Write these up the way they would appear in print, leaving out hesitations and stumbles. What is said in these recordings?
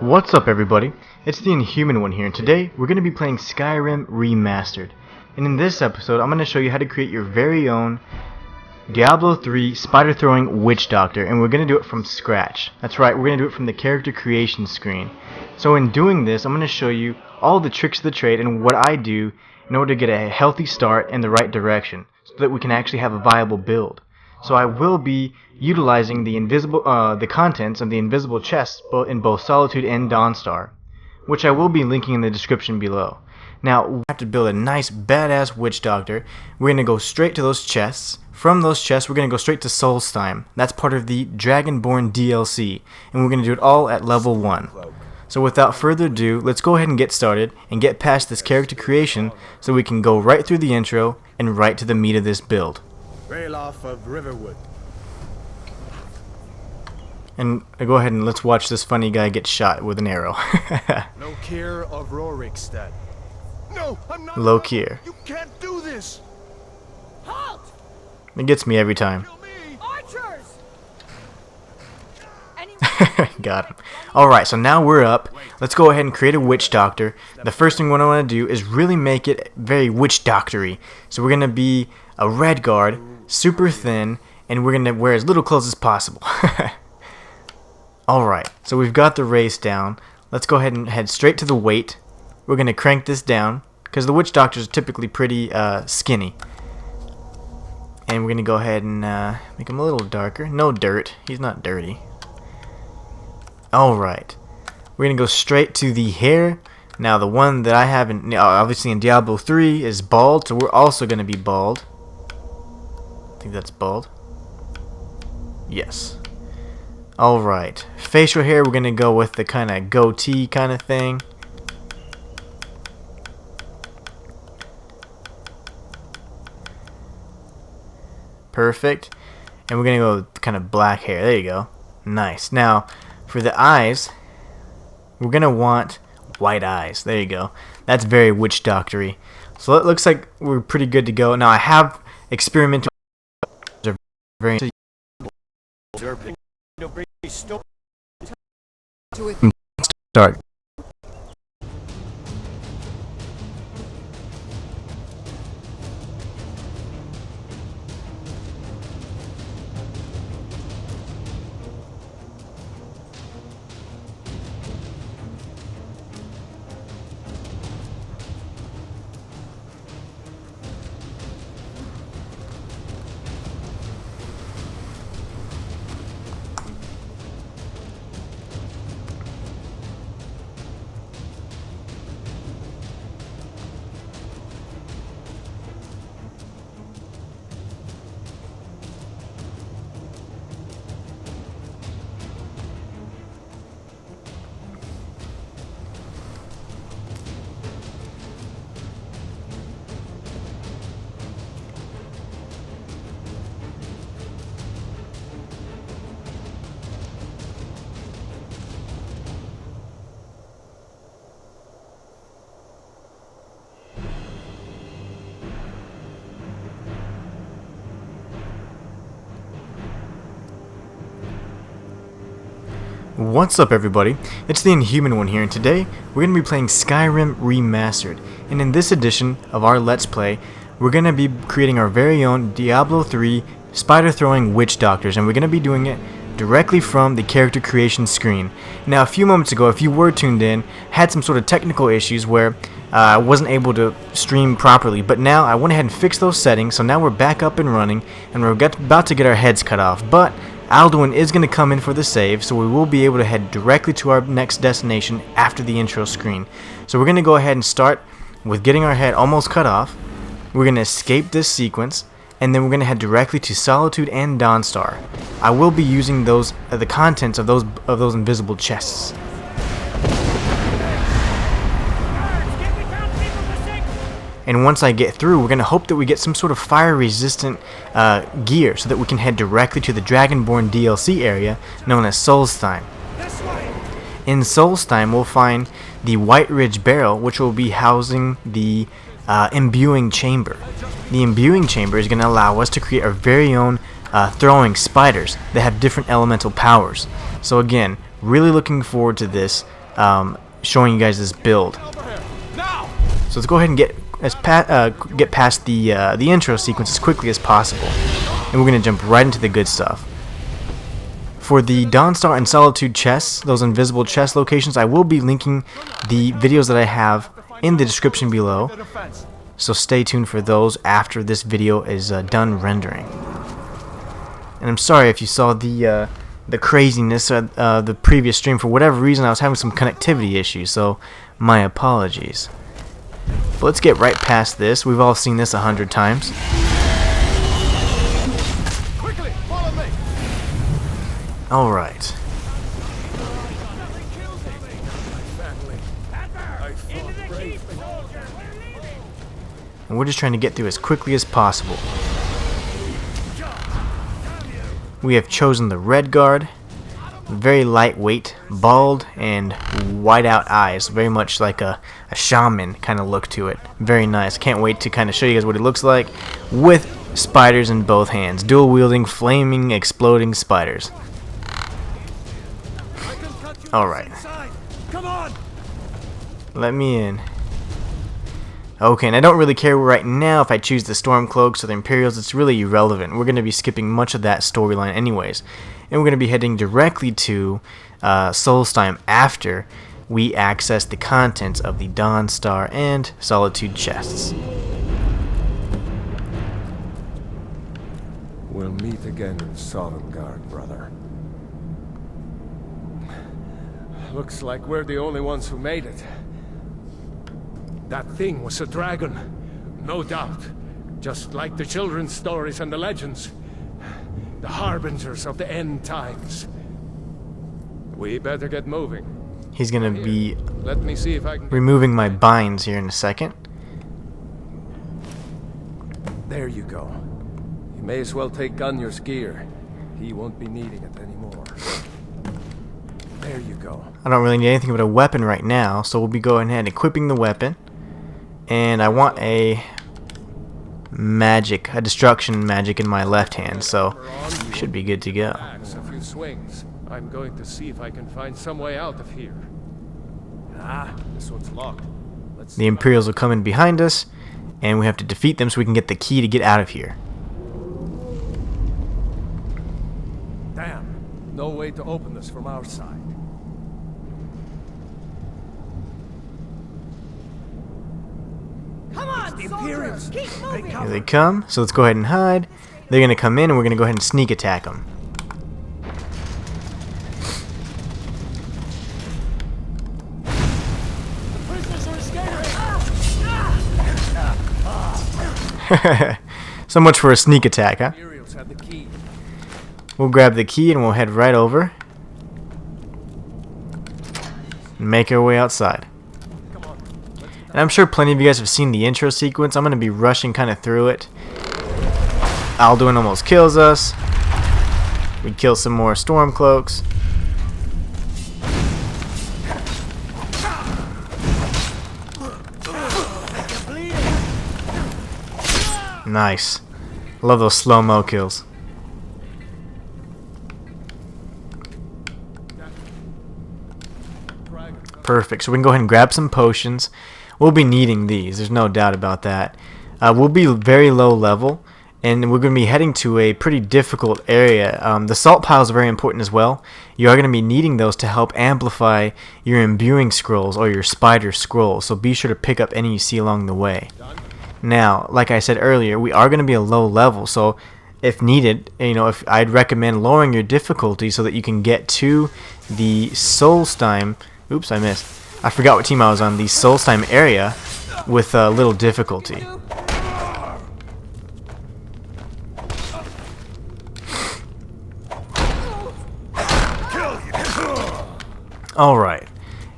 What's up, everybody? It's the Inhuman one here, and today we're going to be playing Skyrim Remastered. And in this episode, I'm going to show you how to create your very own Diablo 3 spider-throwing witch doctor, and we're going to do it from scratch. That's right, we're going to do it from the character creation screen. So in doing this, I'm going to show you all the tricks of the trade and what I do in order to get a healthy start in the right direction, so that we can actually have a viable build. So I will be utilizing the contents of the invisible chests in both Solitude and Dawnstar, which I will be linking in the description below. Now, we have to build a nice badass witch doctor. We're going to go straight to those chests. From those chests, we're going to go straight to Solstheim. That's part of the Dragonborn DLC, and we're going to do it all at level 1. So without further ado, let's go ahead and get started and get past this character creation so we can go right through the intro and right to the meat of this build. Ralof of Riverwood. And go ahead and let's watch this funny guy get shot with an arrow. Lokir of Rorikstead. No, I'm not. Lokir. You can't do this. Halt! It gets me every time. Kill me. Archers! Got him. Alright, so now we're up. Let's go ahead and create a witch doctor. The first thing what I want to do is really make it very witch doctory. So we're going to be a red guard, super thin, and we're going to wear as little clothes as possible. Alright, so we've got the race down. Let's go ahead and head straight to the weight. We're going to crank this down, because the witch doctors are typically pretty skinny. And we're going to go ahead and make him a little darker. No dirt. He's not dirty. Alright. We're going to go straight to the hair. Now the one that I have obviously in Diablo 3 is bald, so we're also going to be bald. I think that's bald. Yes. Alright. Facial hair, we're going to go with the kind of goatee kind of thing. Perfect. And we're going to go with kind of black hair. There you go. Nice. Now, for the eyes, we're going to want white eyes. There you go. That's very witch doctory. So it looks like we're pretty good to go. Now, I have experimental very start. What's up, everybody? It's the Inhuman one here, and today we're going to be playing Skyrim Remastered. And in this edition of our Let's Play, we're going to be creating our very own Diablo 3 spider-throwing witch doctors, and we're going to be doing it directly from the character creation screen. Now, a few moments ago, if you were tuned in, had some sort of technical issues where I wasn't able to stream properly, but now I went ahead and fixed those settings, so now we're back up and running, and we're about to get our heads cut off. But Alduin is going to come in for the save, so we will be able to head directly to our next destination after the intro screen. So we're going to go ahead and start with getting our head almost cut off. We're going to escape this sequence, and then we're going to head directly to Solitude and Dawnstar. I will be using those the contents of those invisible chests. And once I get through, we're going to hope that we get some sort of fire-resistant gear so that we can head directly to the Dragonborn DLC area known as Solstheim. In Solstheim, we'll find the White Ridge Barrel, which will be housing the Imbuing Chamber. The Imbuing Chamber is going to allow us to create our very own throwing spiders that have different elemental powers. So again, really looking forward to this. showing you guys this build. So let's go ahead and get past the intro sequence as quickly as possible, and we're gonna jump right into the good stuff. For the Dawnstar and Solitude chests, those invisible chest locations, I will be linking the videos that I have in the description below, so stay tuned for those after this video is done rendering. And I'm sorry if you saw the craziness of the previous stream. For whatever reason, I was having some connectivity issues, so my apologies. But let's get right past this. We've all seen this 100 times. Alright. And we're just trying to get through as quickly as possible. We have chosen the Red Guard. Very lightweight, bald, and white-out eyes. Very much like a shaman kind of look to it. Very nice. Can't wait to kind of show you guys what it looks like with spiders in both hands. Dual-wielding, flaming, exploding spiders. Alright. Come on. Let me in. Okay, and I don't really care right now if I choose the Stormcloaks or the Imperials. It's really irrelevant. We're going to be skipping much of that storyline anyways. And we're going to be heading directly to Solstheim after we access the contents of the Dawnstar and Solitude chests. We'll meet again in Sovngarde, brother. Looks like we're the only ones who made it. That thing was a dragon, no doubt. Just like the children's stories and the legends. The harbingers of the end times. We better get moving. He's going to be Let me see if I can removing my binds here in a second. There you go. You may as well take Gunjar's gear. He won't be needing it anymore. There you go. I don't really need anything but a weapon right now, so we'll be going ahead and equipping the weapon. And I want a destruction magic in my left hand, so should be good to go. A few swings. I'm going to see if I can find some way out of here. Ah, this one's locked. Let's The Imperials will come in behind us, and we have to defeat them so we can get the key to get out of here. Damn. No way to open this from our side. Come on, soldiers! Keep moving! Here they come, so let's go ahead and hide. They're going to come in, and we're going to go ahead and sneak attack them. So much for a sneak attack, huh? Imperials have the key. We'll grab the key and we'll head right over and make our way outside. And I'm sure plenty of you guys have seen the intro sequence. I'm going to be rushing kind of through it. Alduin almost kills us. We kill some more Stormcloaks. Nice. Love those slow-mo kills. Perfect. So we can go ahead and grab some potions. We'll be needing these. There's no doubt about that. We'll be very low level, and we're going to be heading to a pretty difficult area. The salt piles are very important as well. You are going to be needing those to help amplify your imbuing scrolls or your spider scrolls. So be sure to pick up any you see along the way. Now, like I said earlier, we are going to be a low level, so if needed, if I'd recommend lowering your difficulty so that you can get to the Solstheim. Oops, I missed. I forgot what team I was on. The Solstheim area with little difficulty. All right,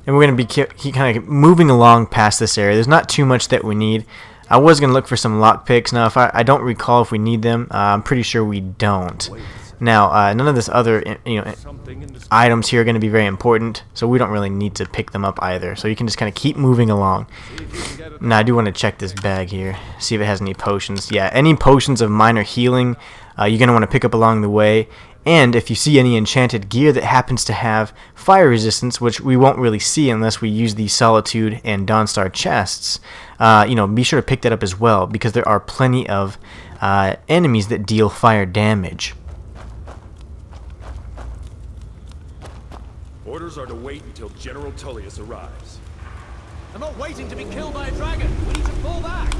and we're going to be kind of moving along past this area. There's not too much that we need. I was going to look for some lockpicks. Now, if I don't recall if we need them. I'm pretty sure we don't. Now, none of this other items here are going to be very important, so we don't really need to pick them up either. So you can just kind of keep moving along. Now, I do want to check this bag here, see if it has any potions. Yeah, any potions of minor healing you're going to want to pick up along the way. And if you see any enchanted gear that happens to have fire resistance, which we won't really see unless we use the Solitude and Dawnstar chests, be sure to pick that up as well, because there are plenty of enemies that deal fire damage. Orders are to wait until General Tullius arrives. I'm not waiting to be killed by a dragon. We need to fall back.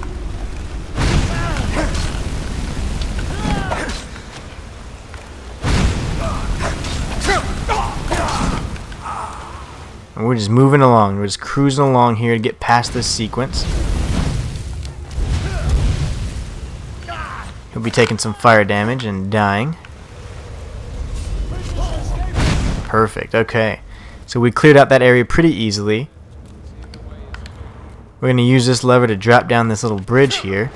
And we're just moving along. We're just cruising along here to get past this sequence. He'll be taking some fire damage and dying. Perfect. Okay. So we cleared out that area pretty easily. We're going to use this lever to drop down this little bridge here.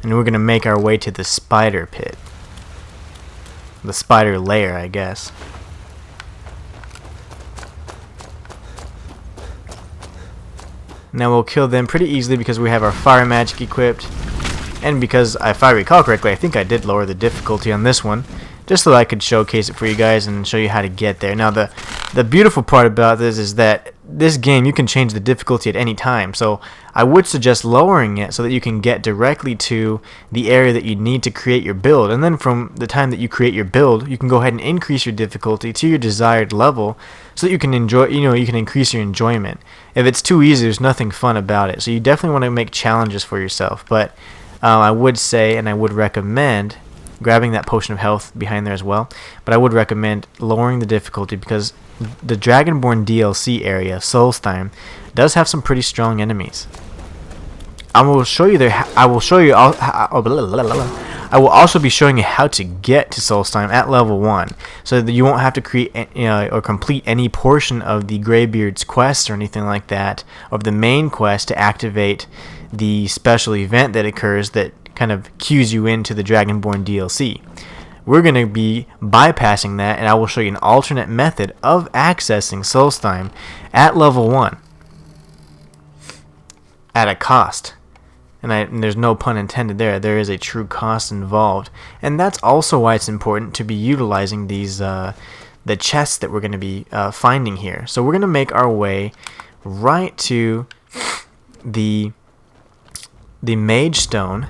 And we're going to make our way to the spider pit. The spider lair, I guess. Now we'll kill them pretty easily because we have our fire magic equipped. And because, if I recall correctly, I think I did lower the difficulty on this one, just so I could showcase it for you guys and show you how to get there. Now the beautiful part about this is that this game, you can change the difficulty at any time, so I would suggest lowering it so that you can get directly to the area that you need to create your build, and then from the time that you create your build, you can go ahead and increase your difficulty to your desired level so that you can enjoy, you can increase your enjoyment. If it's too easy, there's nothing fun about it, so you definitely want to make challenges for yourself. But I would say, and I would recommend, grabbing that potion of health behind there as well, but I would recommend lowering the difficulty because the Dragonborn DLC area, Solstheim, does have some pretty strong enemies. I will show you there. I will also be showing you how to get to Solstheim at level 1, so that you won't have to create or complete any portion of the Greybeard's quest or anything like that, of the main quest to activate the special event that occurs that kind of cues you into the Dragonborn DLC. We're going to be bypassing that, and I will show you an alternate method of accessing Solstheim at level 1 at a cost. And there's no pun intended there. There is a true cost involved. And that's also why it's important to be utilizing these the chests that we're going to be finding here. So we're going to make our way right to the Mage Stone,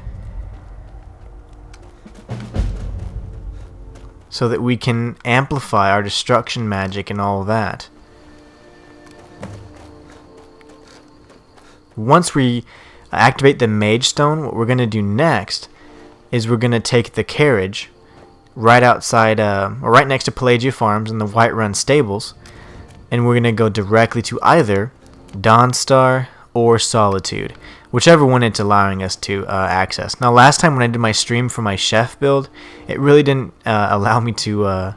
so that we can amplify our destruction magic and all of that. Once we activate the Mage Stone, what we're going to do next is we're going to take the carriage right outside, or right next to Pelagia Farms in the Whiterun stables, and we're going to go directly to either Dawnstar or Solitude, whichever one it's allowing us to access. Now, last time when I did my stream for my chef build, it really didn't allow me to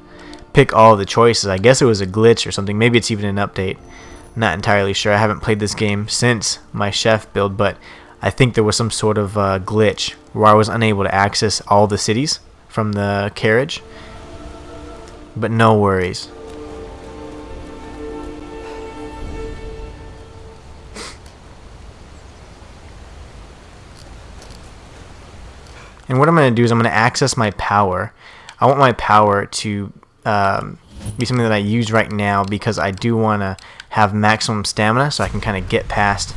pick all the choices. I guess it was a glitch or something. Maybe it's even an update. Not entirely sure. I haven't played this game since my chef build, but I think there was some sort of glitch where I was unable to access all the cities from the carriage. But no worries. And what I'm going to do is I'm going to access my power. I want my power to be something that I use right now because I do want to have maximum stamina so I can kind of get past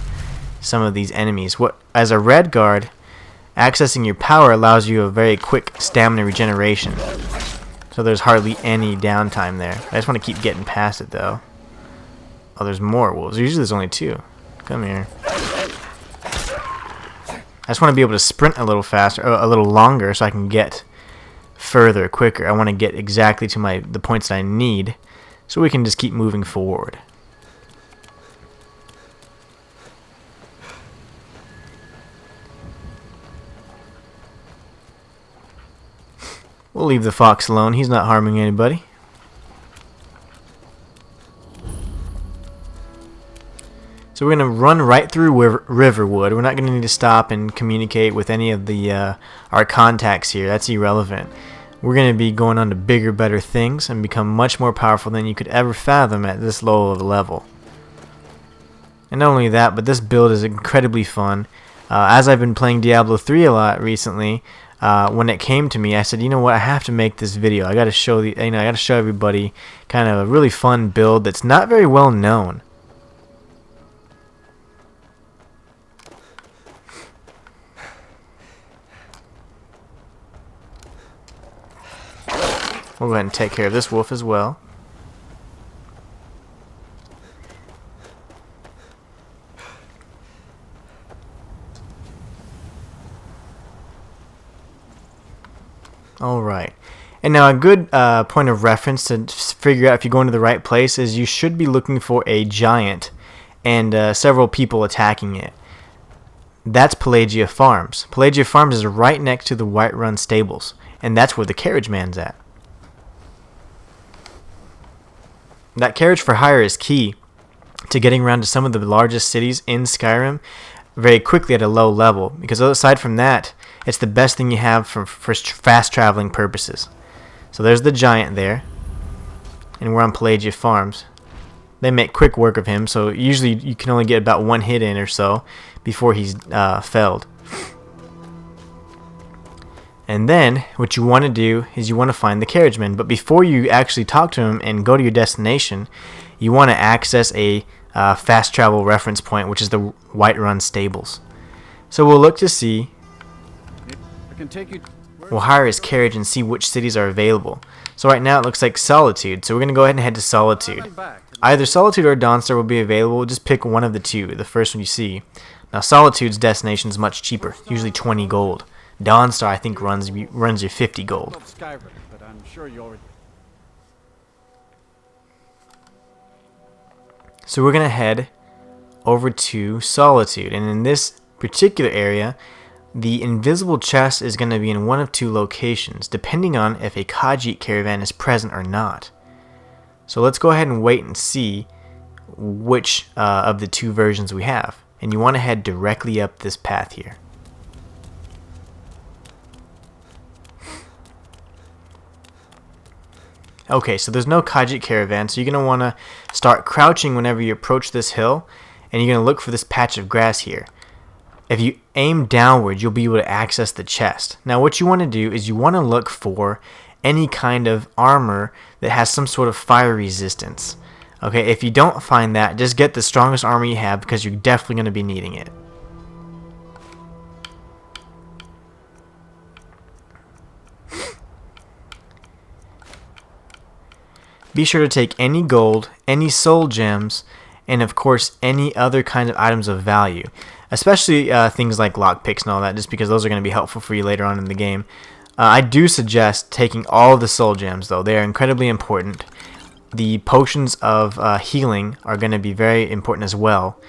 some of these enemies. As a red guard, accessing your power allows you a very quick stamina regeneration. So there's hardly any downtime there. I just want to keep getting past it though. Oh, there's more wolves. Usually there's only 2. Come here. I just want to be able to sprint a little faster, or a little longer, so I can get further quicker. I want to get exactly to the points that I need, so we can just keep moving forward. We'll leave the fox alone. He's not harming anybody. So we're going to run right through Riverwood. We're not going to need to stop and communicate with any of our contacts here. That's irrelevant. We're going to be going on to bigger, better things and become much more powerful than you could ever fathom at this low of a level. And not only that, but this build is incredibly fun. As I've been playing Diablo 3 a lot recently, when it came to me, I said, you know what, I have to make this video. I got to show I got to show everybody kind of a really fun build that's not very well known. We'll go ahead and take care of this wolf as well. Alright, and now a good point of reference to figure out if you're going to the right place is you should be looking for a giant and several people attacking it. That's Pelagia Farms. Pelagia Farms is right next to the Whiterun stables, and that's where the carriage man's at. That carriage for hire is key to getting around to some of the largest cities in Skyrim very quickly at a low level, because aside from that, it's the best thing you have for fast traveling purposes. So there's the giant there, and we're on Pelagia Farms. They make quick work of him, so usually you can only get about one hit in or so before he's felled. And then what you want to do is you want to find the carriageman, but before you actually talk to him and go to your destination, you want to access a fast travel reference point, which is the Whiterun stables. So we'll look to see, we'll hire his carriage and see which cities are available. So right now it looks like Solitude, so we're going to go ahead and head to Solitude. Either Solitude or Dawnstar will be available. Just pick one of the two, the first one you see. Now Solitude's destination is much cheaper, usually 20 gold. Dawnstar, I think, runs you 50 gold. So we're going to head over to Solitude, and in this particular area, the invisible chest is going to be in one of two locations, depending on if a Khajiit caravan is present or not. So let's go ahead and wait and see which of the two versions we have. And you want to head directly up this path here. Okay, so there's no Khajiit caravan, so you're going to want to start crouching whenever you approach this hill, and you're going to look for this patch of grass here. If you aim downward, you'll be able to access the chest. Now what you want to do is you want to look for any kind of armor that has some sort of fire resistance. Okay, if you don't find that, just get the strongest armor you have, because you're definitely going to be needing it. Be sure to take any gold, any soul gems, and of course any other kind of items of value. Especially things like lockpicks and all that, just because those are going to be helpful for you later on in the game. I do suggest taking all of the soul gems, though. They are incredibly important. The potions of healing are going to be very important as well.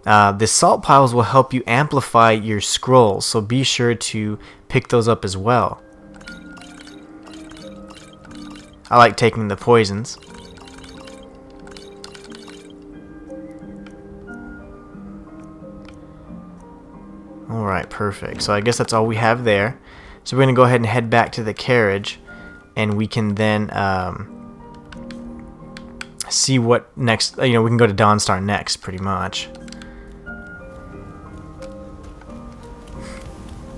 The salt piles will help you amplify your scrolls, so be sure to pick those up as well. I like taking the poisons. Alright, perfect. So I guess that's all we have there. So we're going to go ahead and head back to the carriage, and we can then see what next, we can go to Dawnstar next, pretty much.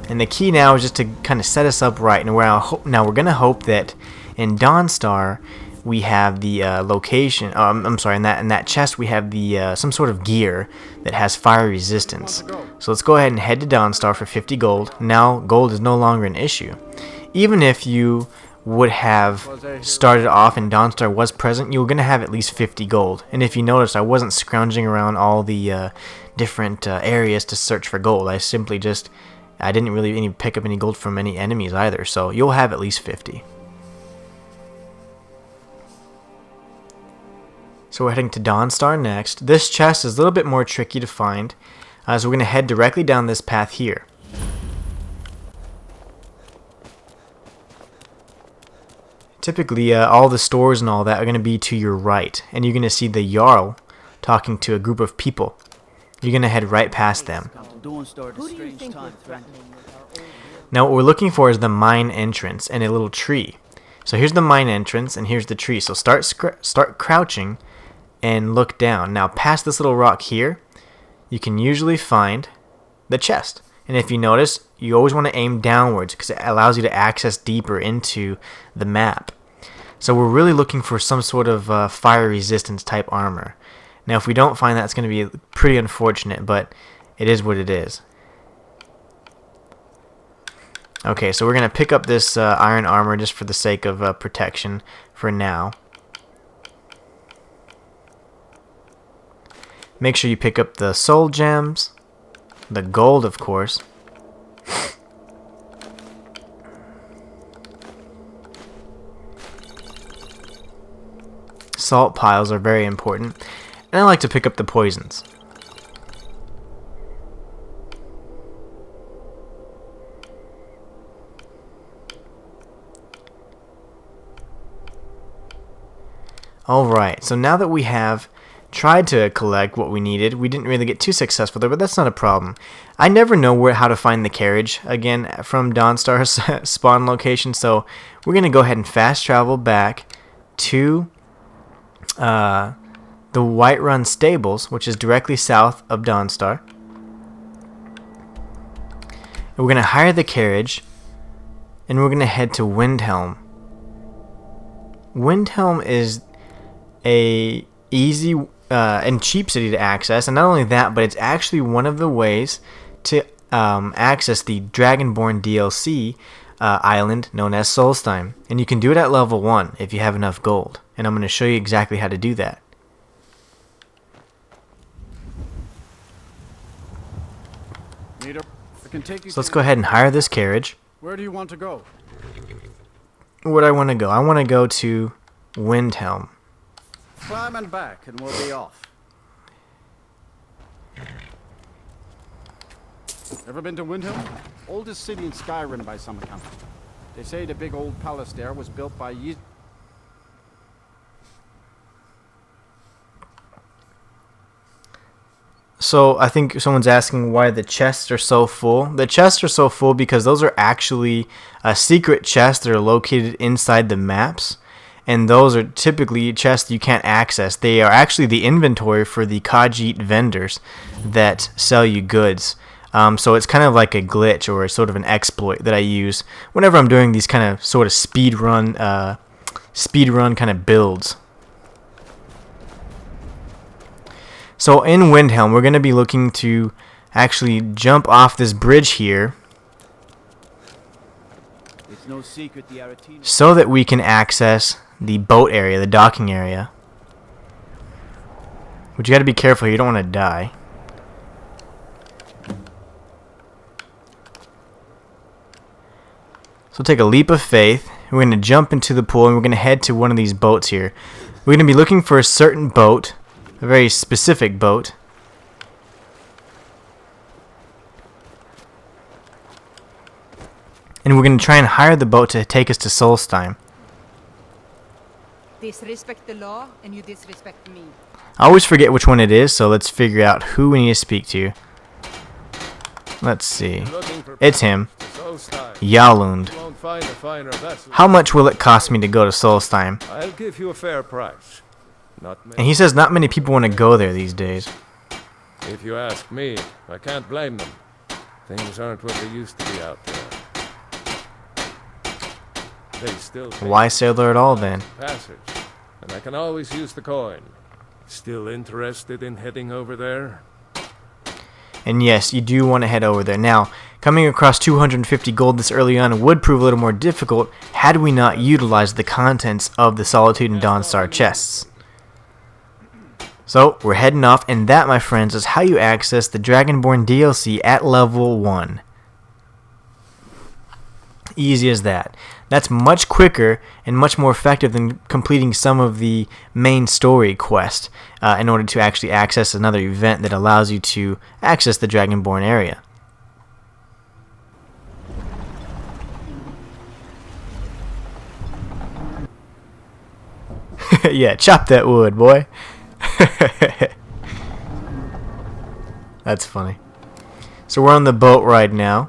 And the key now is just to kind of set us up right. And now we're going to hope that in Dawnstar we have the location, I'm sorry, in that chest we have the some sort of gear that has fire resistance. So let's go ahead and head to Dawnstar for 50 gold. Now gold is no longer an issue. Even if you would have started off and Dawnstar was present, you're going to have at least 50 gold. And if you notice, I wasn't scrounging around all the different areas to search for gold. I simply just, I didn't really pick up any gold from any enemies either. So you'll have at least 50. So we're heading to Dawnstar next. This chest is a little bit more tricky to find, so we're going to head directly down this path here. Typically, all the stores and all that are going to be to your right, and you're going to see the Jarl talking to a group of people. You're going to head right past them. Now what we're looking for is the mine entrance and a little tree. So here's the mine entrance and here's the tree. So start crouching and look down. Now past this little rock here, you can usually find the chest. And if you notice, you always want to aim downwards because it allows you to access deeper into the map. So we're really looking for some sort of fire resistance type armor. Now if we don't find that, it's going to be pretty unfortunate, but it is what it is. Okay, so we're going to pick up this iron armor just for the sake of protection for now. Make sure you pick up the soul gems, the gold of course. Salt piles are very important. And I like to pick up the poisons. Alright, so now that we have tried to collect what we needed, we didn't really get too successful there, but that's not a problem. I never know how to find the carriage again from Dawnstar's spawn location, so we're going to go ahead and fast travel back to the Whiterun Stables, which is directly south of Dawnstar. And we're going to hire the carriage, and we're going to head to Windhelm. Windhelm is a easy and cheap city to access, and not only that, but it's actually one of the ways to access the Dragonborn DLC island known as Solstheim, and you can do it at level 1 if you have enough gold, and I'm going to show you exactly how to do that. So let's go ahead and hire this carriage. Where do you want to go? Where do I want to go? I want to go to Windhelm. Climb and back, and we'll be off. Ever been to Windhelm? Oldest city in Skyrim by some account. They say the big old palace there was built by So I think someone's asking why the chests are so full. The chests are so full because those are actually secret chests that are located inside the maps. And those are typically chests you can't access. They are actually the inventory for the Khajiit vendors that sell you goods. So it's kind of like a glitch or a sort of an exploit that I use whenever I'm doing these kind of sort of speed run kind of builds. So in Windhelm, we're going to be looking to actually jump off this bridge here so that we can access the boat area, the docking area. But you got to be careful, you don't want to die. So take a leap of faith. We're going to jump into the pool and we're going to head to one of these boats here. We're going to be looking for a certain boat, a very specific boat. And we're going to try and hire the boat to take us to Solstheim. Disrespect the law and you disrespect me. I always forget which one it is, so let's figure out who we need to speak to. Let's see. It's him. Yalund. How much will it cost me to go to Solstheim? I'll give you a fair price. And he says not many people want to go there these days. If you ask me, I can't blame them. Things aren't what they used to be out there. They still Why sailor at all then? Passage, and I can always use the coin. Still interested in heading over there? And yes, you do want to head over there. Now, coming across 250 gold this early on would prove a little more difficult had we not utilized the contents of the Solitude and Dawnstar chests. So, we're heading off, and that, my friends, is how you access the Dragonborn DLC at level 1. Easy as that. That's much quicker and much more effective than completing some of the main story quest in order to actually access another event that allows you to access the Dragonborn area. Yeah, chop that wood, boy. That's funny. So we're on the boat right now.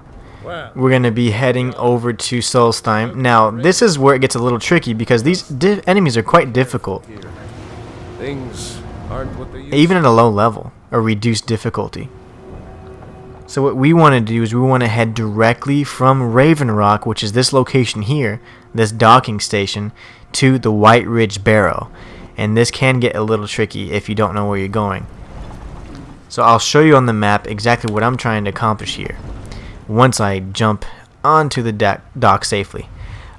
We're going to be heading over to Solstheim. Now, this is where it gets a little tricky because these enemies are quite difficult. Things aren't what they used Even at a low level, or reduced difficulty. So what we want to do is we want to head directly from Raven Rock, which is this location here, this docking station, to the White Ridge Barrow. And this can get a little tricky if you don't know where you're going. So I'll show you on the map exactly what I'm trying to accomplish here once I jump onto the dock safely.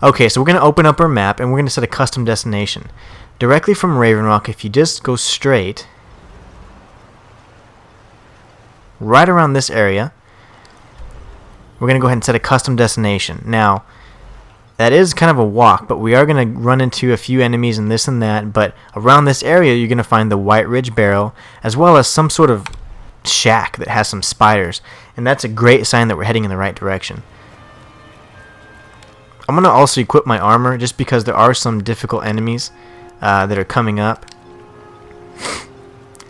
Okay, so we're going to open up our map and we're going to set a custom destination. Directly from Raven Rock, if you just go straight right around this area, we're going to go ahead and set a custom destination. Now, that is kind of a walk, but we are going to run into a few enemies and this and that, but around this area you're going to find the White Ridge Barrow, as well as some sort of shack that has some spiders, and that's a great sign that we're heading in the right direction. I'm going to also equip my armor, just because there are some difficult enemies that are coming up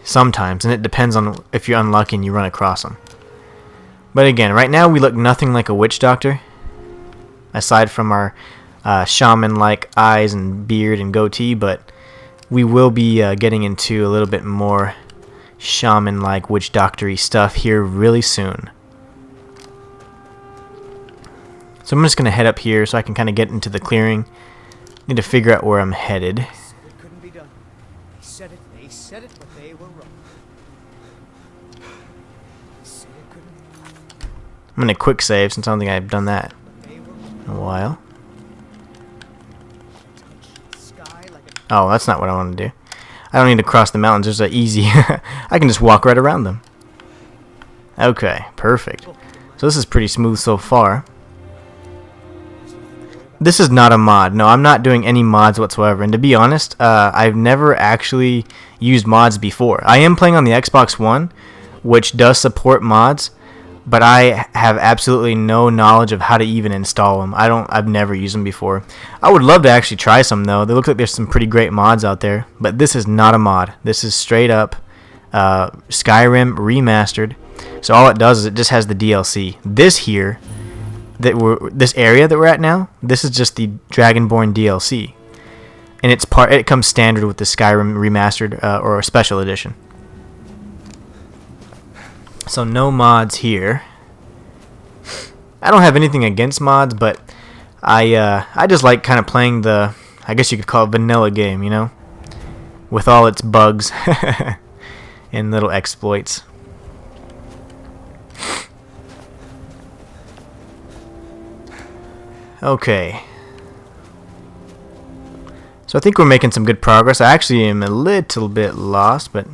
sometimes, and it depends on if you're unlucky and you run across them. But again, right now we look nothing like a witch doctor, aside from our shaman-like eyes and beard and goatee, but we will be getting into a little bit more shaman-like witch doctor-y stuff here really soon. So I'm just going to head up here so I can kind of get into the clearing. Need to figure out where I'm headed. It couldn't be done. They said it, but they were wrong. I'm going to quick save since I don't think I've done that in a while. Oh, that's not what I want to do. I don't need to cross the mountains. There's an easy... I can just walk right around them. Okay, perfect. So this is pretty smooth so far. This is not a mod. No, I'm not doing any mods whatsoever. And to be honest, I've never actually used mods before. I am playing on the Xbox One, which does support mods, but I have absolutely no knowledge of how to even install them. I've never used them before. I would love to actually try some though. They look like there's some pretty great mods out there, but this is not a mod. This is straight up Skyrim remastered. So all it does is it just has the DLC. This here, this area that we're at now, this is just the Dragonborn DLC, and it comes standard with the Skyrim remastered or a special edition. So no mods here. I don't have anything against mods, but I just like kind of playing the, I guess you could call it vanilla game, you know, with all its bugs and little exploits. Okay. So I think we're making some good progress. I actually am a little bit lost, but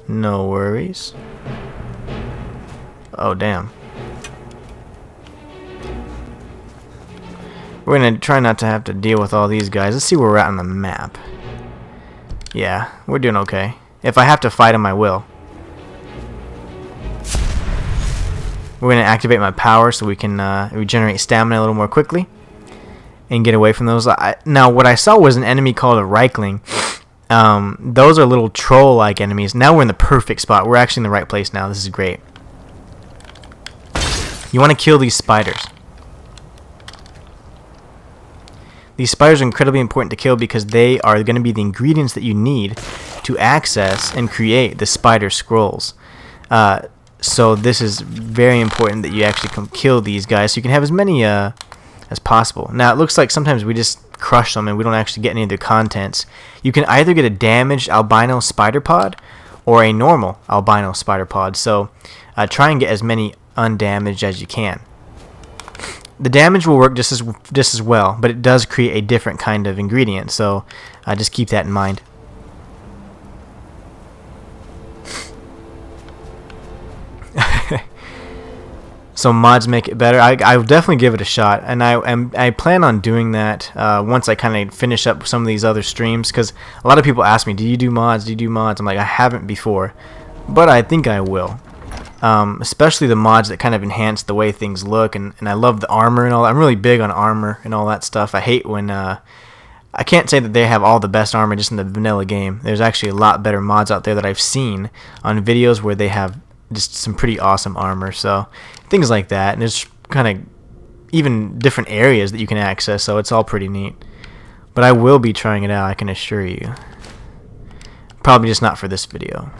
no worries. Oh, damn. We're going to try not to have to deal with all these guys. Let's see where we're at on the map. Yeah, we're doing okay. If I have to fight them, I will. We're going to activate my power so we can regenerate stamina a little more quickly and get away from those. Now, what I saw was an enemy called a Reichling. Those are little troll-like enemies. Now we're in the perfect spot. We're actually in the right place now. This is great. You want to kill these spiders. These spiders are incredibly important to kill because they are going to be the ingredients that you need to access and create the spider scrolls. So this is very important that you actually come kill these guys so you can have as many as possible. Now it looks like sometimes we just crush them and we don't actually get any of their contents. You can either get a damaged albino spider pod or a normal albino spider pod. So try and get as many undamaged as you can. The damage will work just as well, but it does create a different kind of ingredient, so just keep that in mind. So mods make it better. I will definitely give it a shot, and I plan on doing that once I kind of finish up some of these other streams, because a lot of people ask me, do you do mods? Do you do mods? I'm like, I haven't before, but I think I will. Especially the mods that kind of enhance the way things look, and I love the armor and all that. I'm really big on armor and all that stuff. I hate when I can't say that they have all the best armor just in the vanilla game. There's actually a lot better mods out there that I've seen on videos where they have just some pretty awesome armor. So things like that, and there's kind of even different areas that you can access, so it's all pretty neat. But I will be trying it out, I can assure you. Probably just not for this video.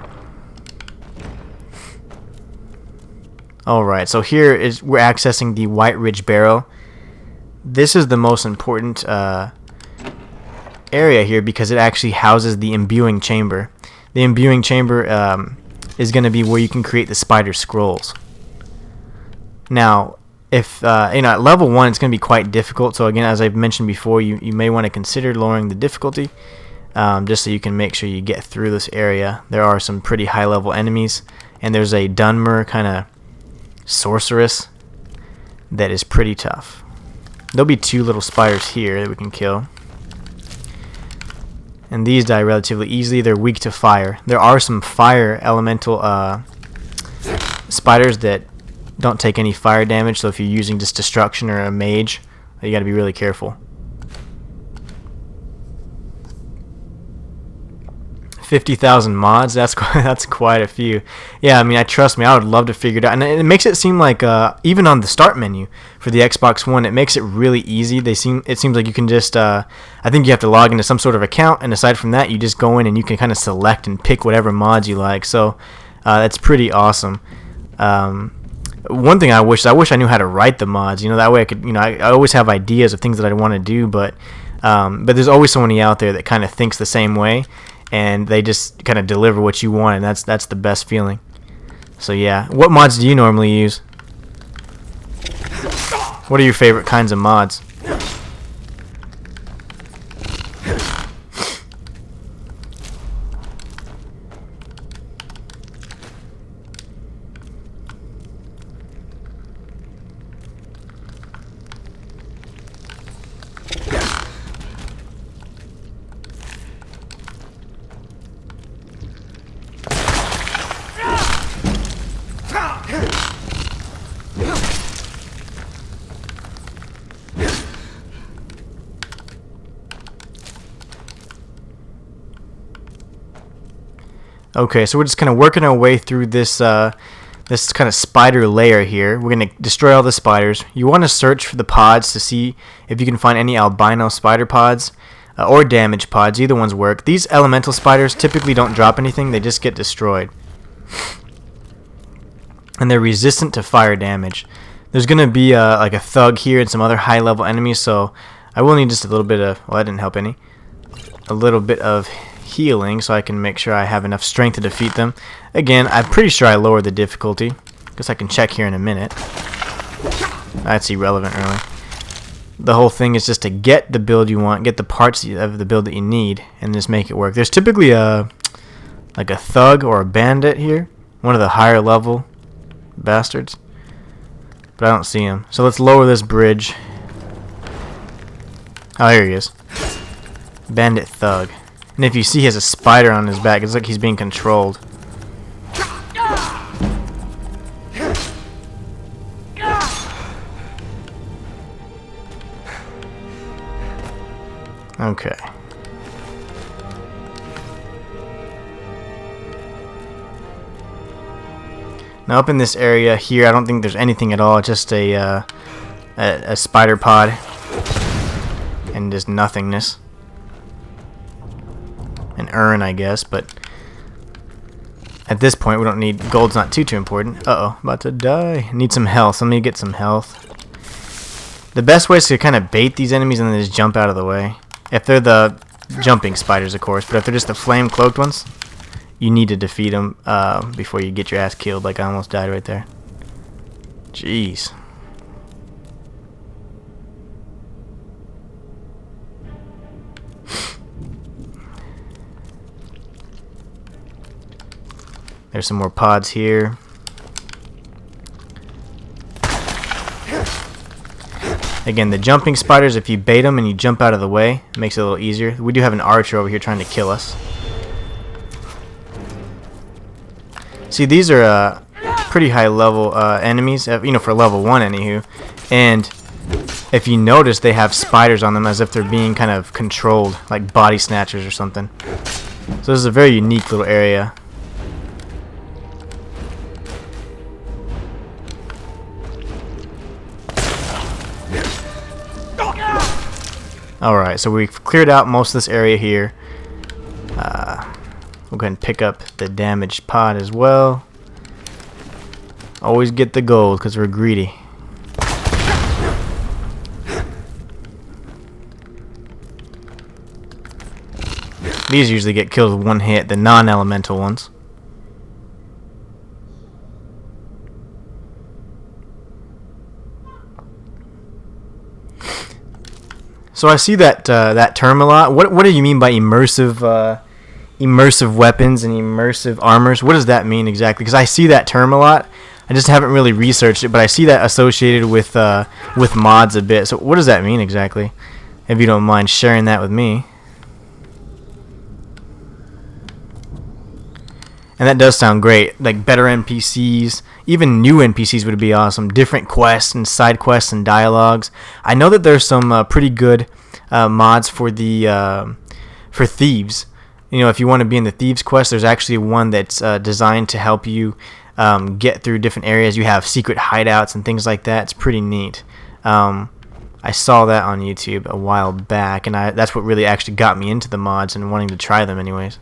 Alright, so here is we're accessing the White Ridge Barrow. This is the most important area here because it actually houses the Imbuing Chamber. The Imbuing Chamber is going to be where you can create the spider scrolls. Now, if at level 1 it's going to be quite difficult, so again, as I've mentioned before, you may want to consider lowering the difficulty just so you can make sure you get through this area. There are some pretty high level enemies, and there's a Dunmer kind of sorceress that is pretty tough. There'll be 2 little spiders here that we can kill, and these die relatively easily. They're weak to fire. There are some fire elemental spiders that don't take any fire damage, so if you're using just destruction or a mage, you got to be really careful. 50,000 mods, that's quite a few. Yeah, I mean, trust me, I would love to figure it out. And it makes it seem like even on the start menu for the Xbox One, it makes it really easy. It seems like you can just I think you have to log into some sort of account, and aside from that, you just go in and you can kind of select and pick whatever mods you like. So that's pretty awesome. One thing I wish I knew how to write the mods. That way I could, I always have ideas of things that I want to do, but there's always somebody out there that kind of thinks the same way, and they just kind of deliver what you want, and that's the best feeling. So yeah, what mods do you normally use? What are your favorite kinds of mods? Okay, so we're just kind of working our way through this this kind of spider layer here. We're going to destroy all the spiders. You want to search for the pods to see if you can find any albino spider pods or damage pods. Either ones work. These elemental spiders typically don't drop anything. They just get destroyed. And they're resistant to fire damage. There's going to be like a thug here and some other high level enemies, so I will need just a little bit of, well, that didn't help any. A little bit of healing so I can make sure I have enough strength to defeat them. Again, I'm pretty sure I lowered the difficulty. Guess I can check here in a minute. That's irrelevant, really. The whole thing is just to get the build you want, get the parts of the build that you need, and just make it work. There's typically like a thug or a bandit here, one of the higher level bastards, but I don't see him. So let's lower this bridge. Oh, here he is. Bandit thug. And if you see he has a spider on his back, it's like he's being controlled. Okay. Now up in this area here, I don't think there's anything at all. Just a spider pod and just nothingness. An urn, I guess, but at this point we don't need gold's not too important. Uh-oh, about to die. Need some health. Let me get some health. The best way is to kind of bait these enemies and then just jump out of the way. If they're the jumping spiders, of course, but if they're just the flame cloaked ones, you need to defeat them before you get your ass killed. Like I almost died right there. Jeez. There's some more pods here. Again, the jumping spiders, if you bait them and you jump out of the way, it makes it a little easier. We do have an archer over here trying to kill us. See, these are pretty high level enemies, for level 1 anywho. And if you notice, they have spiders on them as if they're being kind of controlled, like body snatchers or something. So this is a very unique little area. Alright, so we've cleared out most of this area here. We'll go ahead and pick up the damaged pod as well. Always get the gold because we're greedy. These usually get killed with one hit, the non-elemental ones. So I see that that term a lot. What do you mean by immersive weapons and immersive armors? What does that mean exactly? Because I see that term a lot. I just haven't really researched it, but I see that associated with mods a bit. So what does that mean exactly? If you don't mind sharing that with me. And that does sound great. Like better NPCs, even new NPCs would be awesome. Different quests and side quests and dialogues. I know that there's some pretty good mods for the for thieves. You know, if you want to be in the thieves quest, there's actually one that's designed to help you get through different areas. You have secret hideouts and things like that. It's pretty neat. I saw that on YouTube a while back, and that's what really actually got me into the mods and wanting to try them anyways.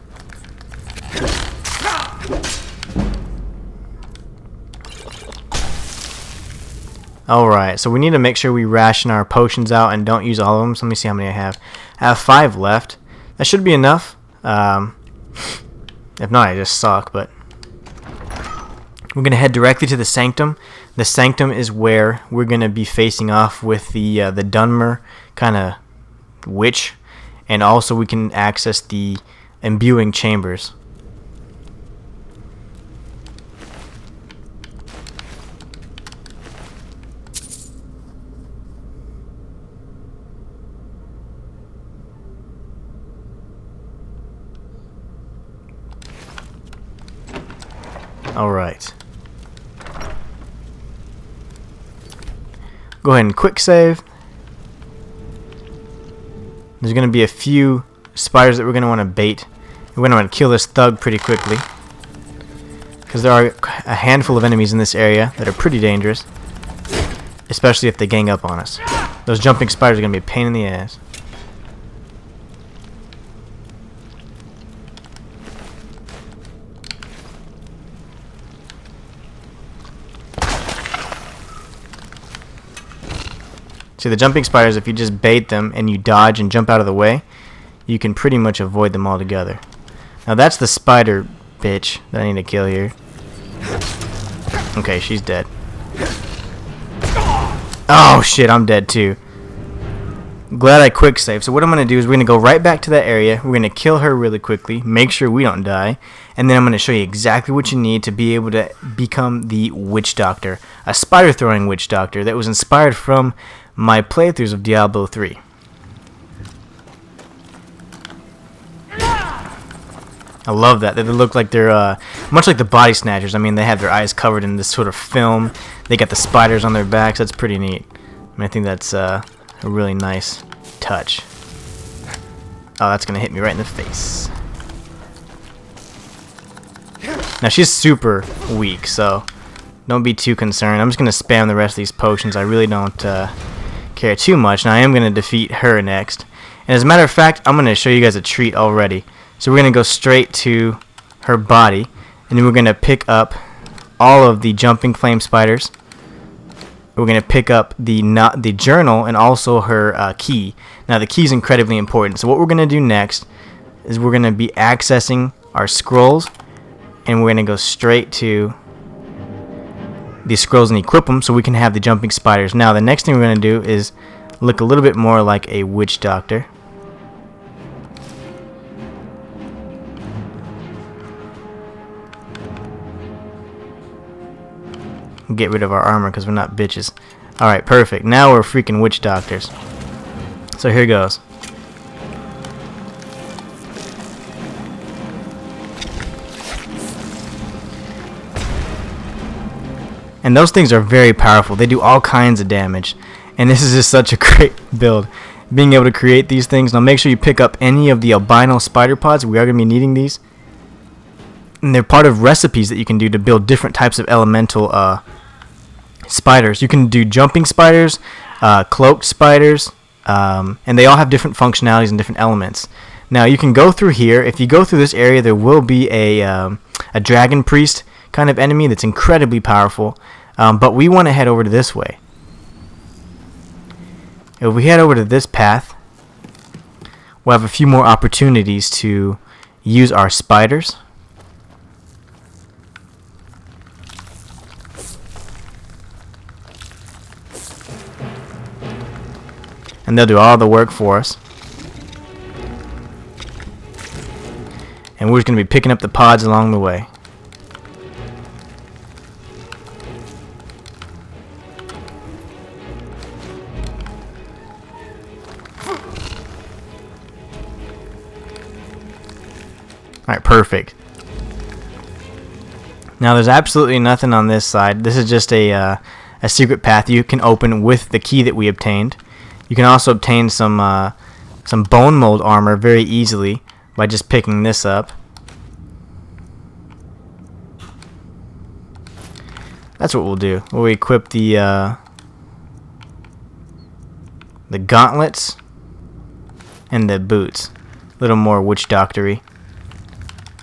Alright, so we need to make sure we ration our potions out and don't use all of them. So let me see how many I have. I have 5 left. That should be enough. If not, I just suck, but we're going to head directly to the Sanctum. The Sanctum is where we're going to be facing off with the Dunmer kind of witch, and also we can access the Imbuing Chambers. Alright. Go ahead and quick save. There's going to be a few spiders that we're going to want to bait. We're going to want to kill this thug pretty quickly, because there are a handful of enemies in this area that are pretty dangerous, especially if they gang up on us. Those jumping spiders are going to be a pain in the ass. See, the jumping spiders, if you just bait them and you dodge and jump out of the way, you can pretty much avoid them altogether. Now that's the spider bitch that I need to kill here. Okay, she's dead. Oh shit, I'm dead too. Glad I quick saved. So what I'm going to do is we're going to go right back to that area. We're going to kill her really quickly, make sure we don't die, and then I'm going to show you exactly what you need to be able to become the witch doctor. A spider throwing witch doctor that was inspired from my playthroughs of Diablo 3. I love that. They look like they're much like the body snatchers. I mean, they have their eyes covered in this sort of film. They got the spiders on their backs. That's pretty neat. I mean, I think that's a really nice touch. Oh, that's gonna hit me right in the face. Now she's super weak, so don't be too concerned. I'm just gonna spam the rest of these potions. I really don't care too much. Now I am gonna defeat her next. And as a matter of fact, I'm gonna show you guys a treat already. So we're gonna go straight to her body, and then we're gonna pick up all of the jumping flame spiders. We're going to pick up the journal and also her key. Now the key is incredibly important. So what we're going to do next is we're going to be accessing our scrolls, and we're going to go straight to the scrolls and equip them so we can have the jumping spiders. Now the next thing we're going to do is look a little bit more like a witch doctor. Get rid of our armor because we're not bitches. Alright, perfect. Now we're freaking witch doctors. So here goes. And those things are very powerful. They do all kinds of damage. And this is just such a great build. Being able to create these things. Now make sure you pick up any of the albino spider pods. We are going to be needing these. And they're part of recipes that you can do to build different types of elemental spiders. You can do jumping spiders, cloaked spiders, and they all have different functionalities and different elements. Now you can go through here. If you go through this area, there will be a dragon priest kind of enemy that's incredibly powerful. But we want to head over to this way. If we head over to this path, we'll have a few more opportunities to use our spiders. And they'll do all the work for us. And we're just going to be picking up the pods along the way. Alright, perfect. Now there's absolutely nothing on this side. This is just a secret path you can open with the key that we obtained. You can also obtain some bone mold armor very easily by just picking this up. That's what we'll do. We'll equip the gauntlets and the boots. A little more witch doctory.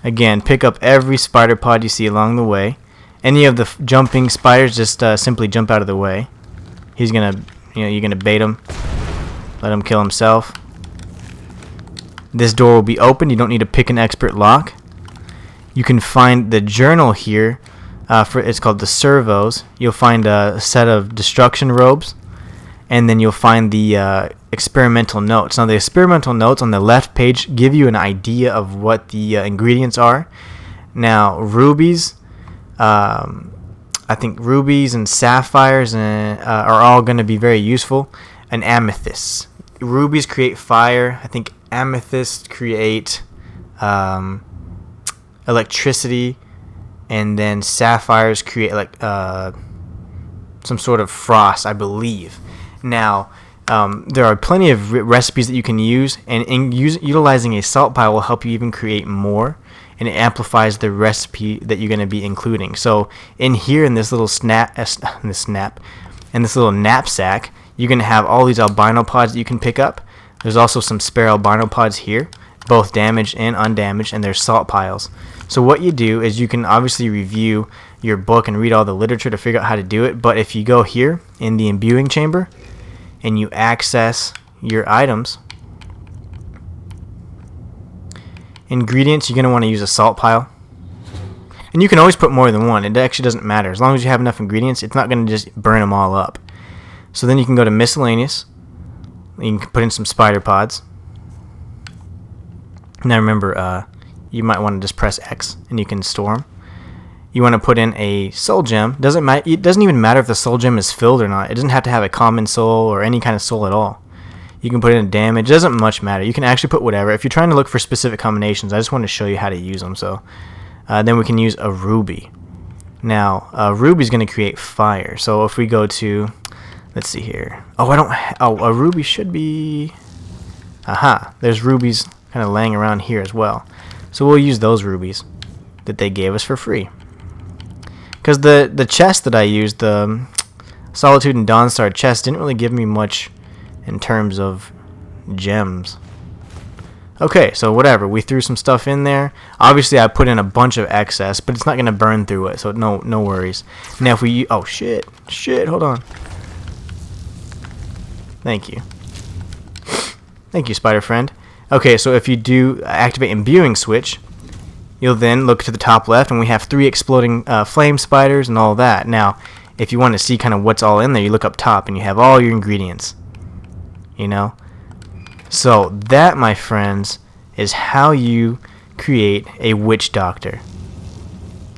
Again, pick up every spider pod you see along the way. Any of the jumping spiders, just simply jump out of the way. He's gonna, you're gonna bait him. Let him kill himself. This door will be open. You don't need to pick an expert lock. You can find the journal here. It's called the servos. You'll find a set of destruction robes, and then you'll find the experimental notes. Now the experimental notes on the left page give you an idea of what the ingredients are. Now rubies, I think rubies and sapphires are all going to be very useful. And amethysts. Rubies create fire. I think amethysts create electricity, and then sapphires create some sort of frost, I believe. Now, there are plenty of recipes that you can use, and utilizing a salt pile will help you even create more, and it amplifies the recipe that you're going to be including. So in here, in this little in this little knapsack, you're going to have all these albino pods that you can pick up. There's also some spare albino pods here, both damaged and undamaged, and there's salt piles. So what you do is you can obviously review your book and read all the literature to figure out how to do it, but if you go here in the Imbuing Chamber and you access your items, ingredients, you're going to want to use a salt pile. And you can always put more than one. It actually doesn't matter. As long as you have enough ingredients, it's not going to just burn them all up. So then you can go to miscellaneous. You can put in some spider pods. Now remember, you might want to just press X and you can store them. You want to put in a soul gem. It doesn't even matter if the soul gem is filled or not. It doesn't have to have a common soul or any kind of soul at all. You can put in damage. It doesn't much matter. You can actually put whatever. If you're trying to look for specific combinations, I just want to show you how to use them. So then we can use a ruby. Now, a ruby is going to create fire. So if we go to, let's see here. A ruby should be, there's rubies kind of laying around here as well. So we'll use those rubies that they gave us for free. Because the chest that I used, the Solitude and Dawnstar chest, didn't really give me much in terms of gems. Okay, so whatever. We threw some stuff in there. Obviously, I put in a bunch of excess, but it's not going to burn through it, so no worries. Now, if we... Oh, shit, hold on. Thank you. Thank you, spider friend. Okay, so if you do activate Imbuing Switch, you'll then look to the top left, and we have 3 exploding flame spiders and all that. Now, if you want to see kind of what's all in there, you look up top, and you have all your ingredients. You know? So that, my friends, is how you create a witch doctor.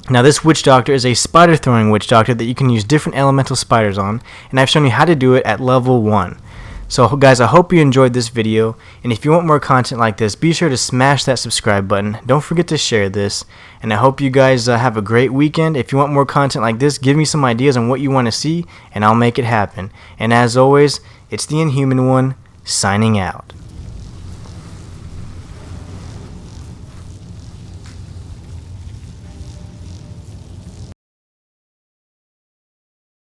Now this witch doctor is a spider throwing witch doctor that you can use different elemental spiders on, and I've shown you how to do it at level 1. So guys, I hope you enjoyed this video, and if you want more content like this, be sure to smash that subscribe button. Don't forget to share this, and I hope you guys have a great weekend. If you want more content like this, give me some ideas on what you want to see, and I'll make it happen. And as always, it's the Inhuman one, signing out.